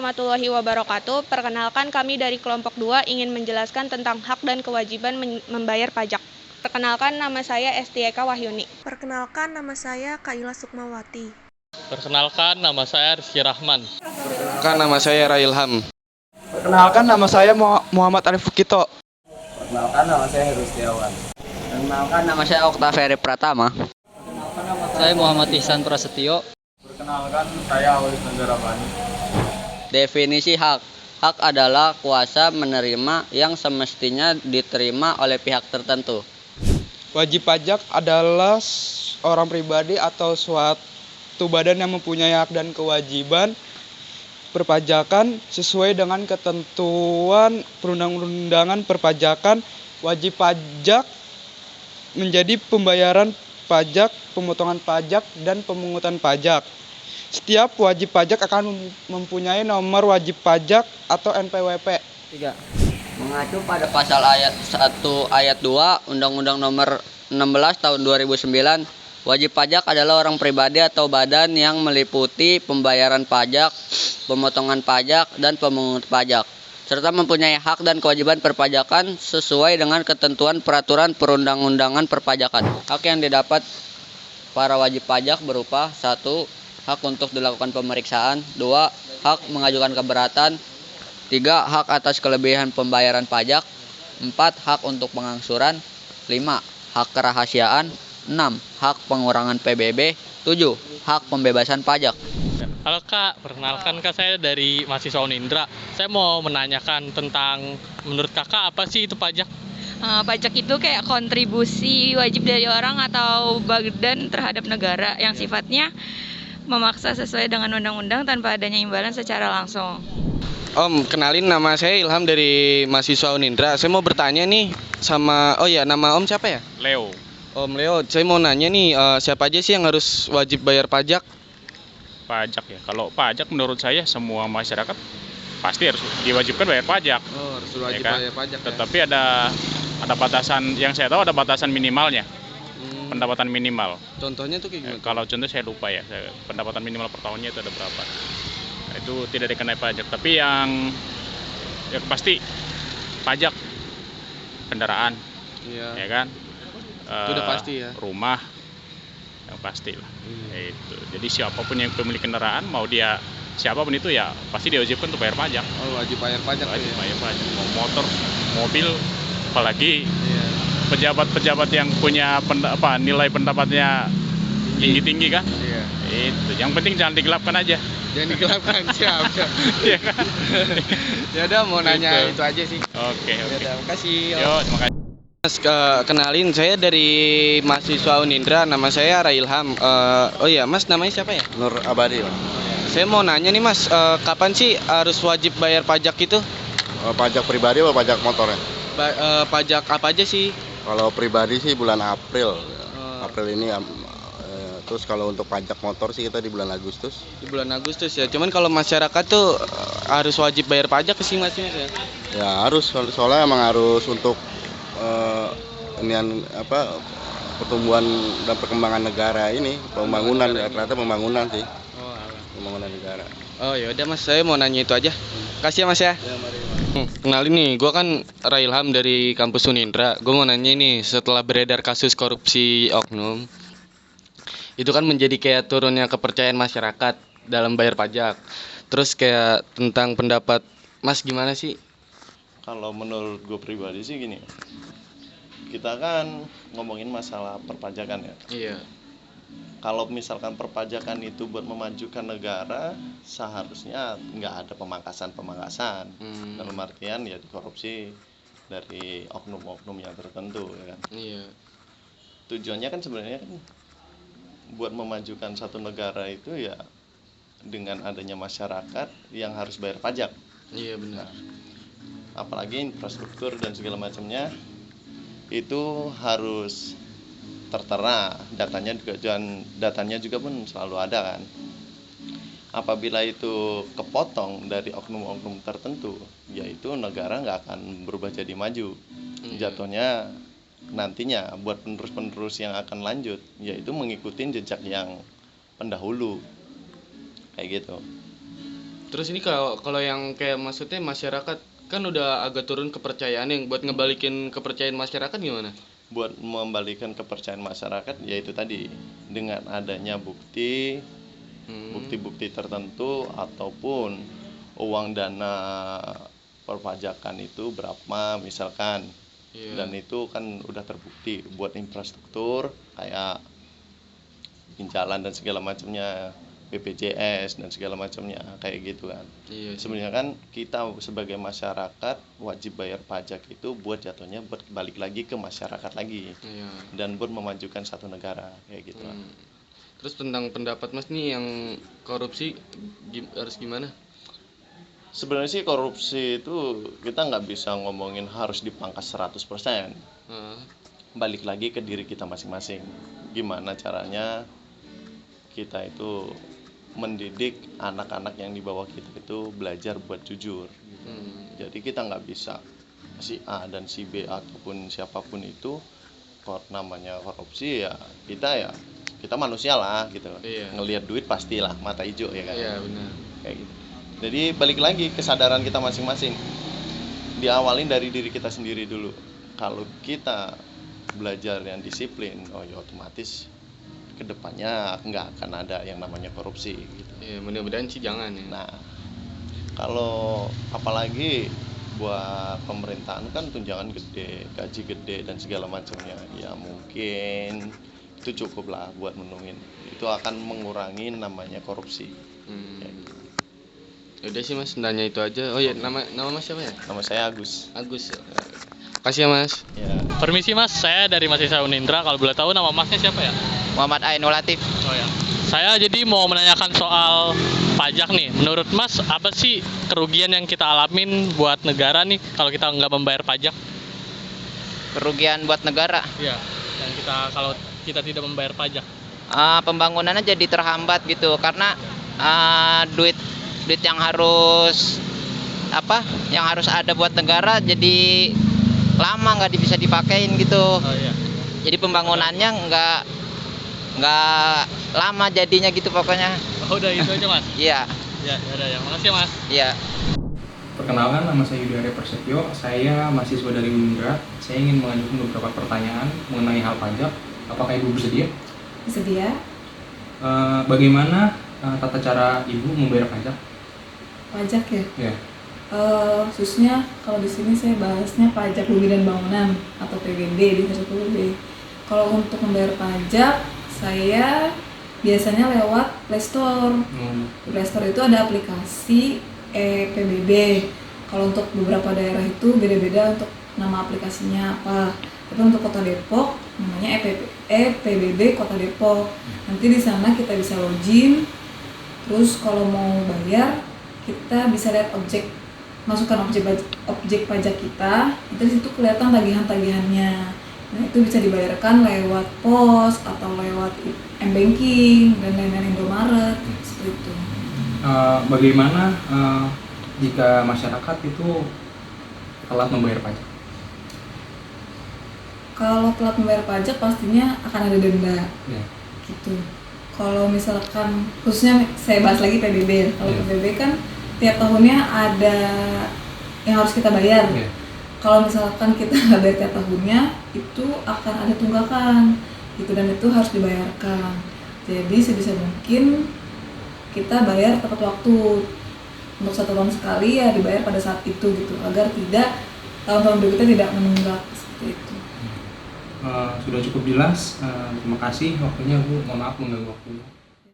warahmatullahi wabarakatuh. Perkenalkan, kami dari kelompok 2 ingin menjelaskan tentang hak dan kewajiban membayar pajak. Perkenalkan, nama saya Estieka Wahyuni. Perkenalkan, nama saya Kaila Sukmawati. Perkenalkan, nama saya Rizky Rahman. Perkenalkan, nama saya Railham. Perkenalkan, nama saya Muhammad Arif Kito. Perkenalkan, nama saya Heru Setiawan. Perkenalkan, nama saya Oktaveri Pratama. Perkenalkan, nama Saya Muhammad Ihsan Prasetyo. Perkenalkan, saya Aulis Negara Bani. Definisi hak. Hak adalah kuasa menerima yang semestinya diterima oleh pihak tertentu. Wajib pajak adalah orang pribadi atau suatu badan yang mempunyai hak dan kewajiban perpajakan sesuai dengan ketentuan perundang-undangan perpajakan. Wajib pajak menjadi pembayaran pajak, pemotongan pajak, dan pemungutan pajak. Setiap wajib pajak akan mempunyai nomor wajib pajak atau NPWP. 3. Mengacu pada pasal ayat 1 ayat 2 Undang-Undang Nomor 16 Tahun 2009, wajib pajak adalah orang pribadi atau badan yang meliputi pembayaran pajak, pemotongan pajak, dan pemungut pajak, serta mempunyai hak dan kewajiban perpajakan sesuai dengan ketentuan peraturan perundang-undangan perpajakan. Hak yang didapat para wajib pajak berupa 1. Hak untuk dilakukan pemeriksaan. 2. Hak mengajukan keberatan. 3. Hak atas kelebihan pembayaran pajak. 4. Hak untuk pengangsuran. 5. Hak kerahasiaan. 6. Hak pengurangan PBB. 7. Hak pembebasan pajak. Halo Kak, perkenalkan Kak, saya dari mahasiswa Unindra. Saya mau menanyakan tentang, menurut Kakak apa sih itu pajak? Pajak itu kayak kontribusi wajib dari orang atau badan terhadap negara yang sifatnya memaksa sesuai dengan undang-undang tanpa adanya imbalan secara langsung. Om, kenalin, nama saya Ilham dari mahasiswa Unindra. Saya mau bertanya nih sama, nama Om siapa ya? Leo. Om Leo, saya mau nanya nih, siapa aja sih yang harus wajib bayar pajak? Pajak ya. Kalau pajak menurut saya semua masyarakat pasti harus diwajibkan bayar pajak. Oh, harus wajib Ya kan? bayar pajak. Tetapi ada batasan, yang saya tahu ada batasan minimalnya. Pendapatan minimal. Contohnya tuh kayak gimana? Kalau contoh saya lupa ya. Pendapatan minimal per tahunnya itu ada berapa. Nah, itu tidak dikenai pajak. Tapi yang pasti pajak kendaraan, Iya. ya kan? Itu udah pasti ya. Rumah yang pasti lah. Itu. Jadi siapapun yang pemilik kendaraan, mau dia siapapun itu ya pasti diwajibkan untuk bayar pajak. Oh, wajib bayar pajak. Wajib ya. bayar pajak. Mau motor, mobil, apalagi Iya. pejabat-pejabat yang punya nilai pendapatnya tinggi-tinggi kan. Iya. Itu. Yang penting jangan digelapkan aja. Jangan digelapkan, siap. Iya kan? Ya udah, mau nanya Gitu. itu aja sih. Oke. Ya udah, makasih. Yo, terima kasih. Mas, kenalin, saya dari mahasiswa Unindra, nama saya Railham. Mas, namanya siapa ya? Nur Abadi, Pak. Saya mau nanya nih Mas, kapan sih harus wajib bayar pajak itu? Pajak pribadi atau pajak motor ya? Pajak apa aja sih? Kalau pribadi sih bulan April. April ini terus kalau untuk pajak motor sih kita di bulan Agustus. Di bulan Agustus ya. Cuman kalau masyarakat tuh harus wajib bayar pajak sih Mas ya? Ya harus, soalnya emang harus untuk pertumbuhan dan perkembangan negara ini, pembangunan ya, ternyata pembangunan sih. Pembangunan negara. Oh ya udah Mas, saya mau nanya itu aja. Kasih ya Mas ya. Ya, mari. Kenalin nih, gue kan Railham dari kampus Unindra. Gue mau nanya nih, setelah beredar kasus korupsi oknum, itu kan menjadi kayak turunnya kepercayaan masyarakat dalam bayar pajak. Terus kayak tentang pendapat Mas gimana sih? Kalau menurut gue pribadi sih gini, kita kan ngomongin masalah perpajakan ya. Iya. Kalau misalkan perpajakan itu buat memajukan negara, seharusnya nggak ada pemangkasan. Dalam artian ya dikorupsi dari oknum-oknum yang tertentu ya kan. Iya. Tujuannya kan sebenarnya kan buat memajukan satu negara itu ya dengan adanya masyarakat yang harus bayar pajak. Iya benar. Apalagi infrastruktur dan segala macamnya itu harus tertera, datanya juga pun selalu ada kan. Apabila itu kepotong dari oknum-oknum tertentu, yaitu negara nggak akan berubah jadi maju. Jatuhnya nantinya buat penerus-penerus yang akan lanjut, yaitu mengikuti jejak yang pendahulu, kayak gitu. Terus ini kalau yang kayak maksudnya masyarakat kan udah agak turun kepercayaan, yang buat ngebalikin kepercayaan masyarakat gimana? Buat membalikan kepercayaan masyarakat yaitu tadi dengan adanya bukti bukti-bukti tertentu ataupun uang dana perpajakan itu berapa misalkan. Iya. Dan itu kan udah terbukti buat infrastruktur kayak jalan dan segala macamnya, BPJS dan segala macamnya kayak gitu kan. Iya. Sebenarnya kan kita sebagai masyarakat wajib bayar pajak itu buat jatuhnya buat balik lagi ke masyarakat lagi Iya. dan buat memajukan satu negara kayak gitu lah. Terus tentang pendapat Mas nih yang korupsi harus gimana? Sebenarnya sih korupsi itu kita nggak bisa ngomongin harus dipangkas 100%. Balik lagi ke diri kita masing-masing. Gimana caranya kita itu mendidik anak-anak yang di bawah kita itu belajar buat jujur. Jadi kita nggak bisa si A dan si B ataupun siapapun itu namanya korupsi ya kita manusia lah gitu. Iya. Ngelihat duit pastilah mata hijau ya kan. Iya benar. Kayak gitu. Jadi balik lagi kesadaran kita masing-masing. Diawalin dari diri kita sendiri dulu. Kalau kita belajar yang disiplin, oh ya otomatis kedepannya nggak akan ada yang namanya korupsi gitu. Iya, mudah-mudahan sih jangan ya. Nah, kalau apalagi buat pemerintahan kan tunjangan gede, gaji gede dan segala macamnya. Ya mungkin itu cukup lah buat menungin. Itu akan mengurangi namanya korupsi. Kayak gitu. Udah sih Mas, nanya itu aja. Oh ya, nama Mas siapa ya? Nama saya Agus. Agus. Kasih ya Mas. Ya. Permisi Mas, saya dari mahasiswa Unindra. Kalau boleh tahu nama Masnya siapa ya? Muhammad Ainul Latif. Oh ya. Saya jadi mau menanyakan soal pajak nih. Menurut Mas, apa sih kerugian yang kita alamin buat negara nih kalau kita nggak membayar pajak? Kerugian buat negara. Iya. Dan kalau kita tidak membayar pajak. Pembangunannya jadi terhambat gitu karena duit yang harus ada buat negara jadi lama nggak bisa dipakein gitu. Oh iya. Jadi pembangunannya nggak lama jadinya gitu pokoknya. Oh, udah itu aja Mas. Iya. Ya, udah ya. Makasih Mas. Iya. Perkenalkan, nama saya Yudi Arya Prasetyo. Saya mahasiswa dari Unindra. Saya ingin mengajukan beberapa pertanyaan mengenai hal pajak. Apakah Ibu bersedia? Bersedia. Bagaimana tata cara Ibu membayar pajak? Pajak ya? Ya. Khususnya kalau di sini saya bahasnya pajak bumi dan bangunan atau PBB di PBB. Kalau untuk membayar pajak, saya biasanya lewat Play Store. Di Play Store itu ada aplikasi PBB. Kalau untuk beberapa daerah itu beda-beda untuk nama aplikasinya apa. Tapi untuk Kota Depok namanya PBB Kota Depok. Nanti di sana kita bisa login. Terus kalau mau bayar, kita bisa lihat masukkan objek pajak kita. Nanti di situ kelihatan tagihan-tagihannya. Nah, itu bisa dibayarkan lewat pos atau lewat m-banking dan lain-lain Indomaret seperti itu. Bagaimana jika masyarakat itu telat membayar pajak? Kalau telat membayar pajak pastinya akan ada denda. Ya. Gitu. Kalau misalkan khususnya saya bahas lagi PBB. Kalau PBB kan tiap tahunnya ada yang harus kita bayar. Ya. Kalau misalkan kita nggak bayar tiap tahunnya, itu akan ada tunggakan, gitu, dan itu harus dibayarkan. Jadi sebisa mungkin kita bayar tepat waktu. Untuk 1 tahun sekali ya dibayar pada saat itu gitu, agar tidak tahun-tahun berikutnya tidak menunggak seperti itu. Sudah cukup jelas. Terima kasih waktunya Bu. Mohon maaf mengganggu waktunya.